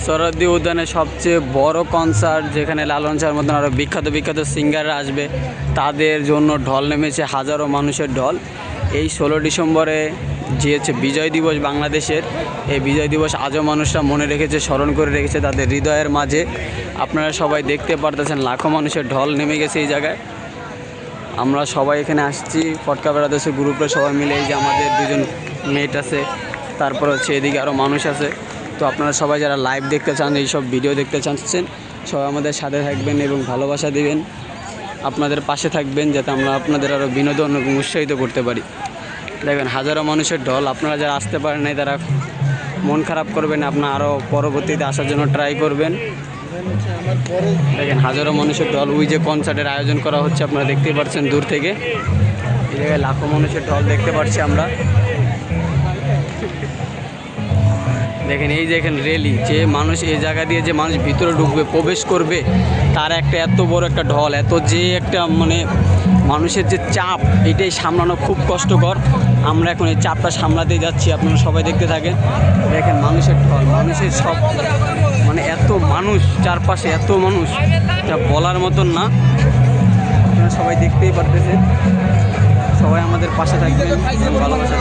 সোহরাওয়ার্দী উদ্যানে সবচেয়ে বড় কনসার্ট, যেখানে লালন শাহর মতন আরও বিখ্যাত বিখ্যাত সিঙ্গাররা আসবে, তাদের জন্য ঢল নেমেছে, হাজারো মানুষের ঢল। এই 16 ডিসেম্বরে যে হচ্ছে বিজয় দিবস বাংলাদেশের, এই বিজয় দিবস আজও মানুষরা মনে রেখেছে, স্মরণ করে রেখেছে তাদের হৃদয়ের মাঝে। আপনারা সবাই দেখতে পারতেছেন লাখো মানুষের ঢল নেমে গেছে এই জায়গায়। আমরা সবাই এখানে আসছি ফটকা ব্রাদার্সের গ্রুপে সবাই মিলে। এই যে আমাদের দুজন মেট আছে, তারপর হচ্ছে এদিকে আরও মানুষ আছে। তো আপনারা সবাই যারা লাইভ দেখতে চান, এইসব ভিডিও দেখতে চাচ্ছেন, সবাই আমাদের সাথে থাকবেন এবং ভালোবাসা দিবেন, আপনাদের পাশে থাকবেন, যাতে আমরা আপনাদের আরও বিনোদন এবং উৎসাহিত করতে পারি। দেখবেন হাজারো মানুষের ঢল। আপনারা যারা আসতে পারেন নাই তারা মন খারাপ করবেন, আপনারা আরও পরবর্তীতে আসার জন্য ট্রাই করবেন। দেখেন হাজারো মানুষের ঢল। ওই যে কনসার্টের আয়োজন করা হচ্ছে, আপনারা দেখতেই পাচ্ছেন দূর থেকে। এই জায়গায় লাখো মানুষের ঢল দেখতে পাচ্ছি আমরা। দেখেন এই যে এখানে রেলি, যে মানুষ এই জায়গা দিয়ে যে মানুষ ভিতরে ঢুকবে, প্রবেশ করবে, তার একটা এত বড় একটা ঢল, এত যে একটা মানে মানুষের যে চাপ, এটাই সামলানো খুব কষ্টকর। আমরা এখন এই চাপটা সামলাতেই যাচ্ছি, আপনারা সবাই দেখতে থাকেন। দেখেন মানুষের ঢল, মানুষের সব মানে এত মানুষ, চারপাশে এত মানুষ, যা বলার মতন না। আপনারা সবাই দেখতেই পারতেছেন। সবাই আমাদের পাশে থাকবেন, ভালোবাসা।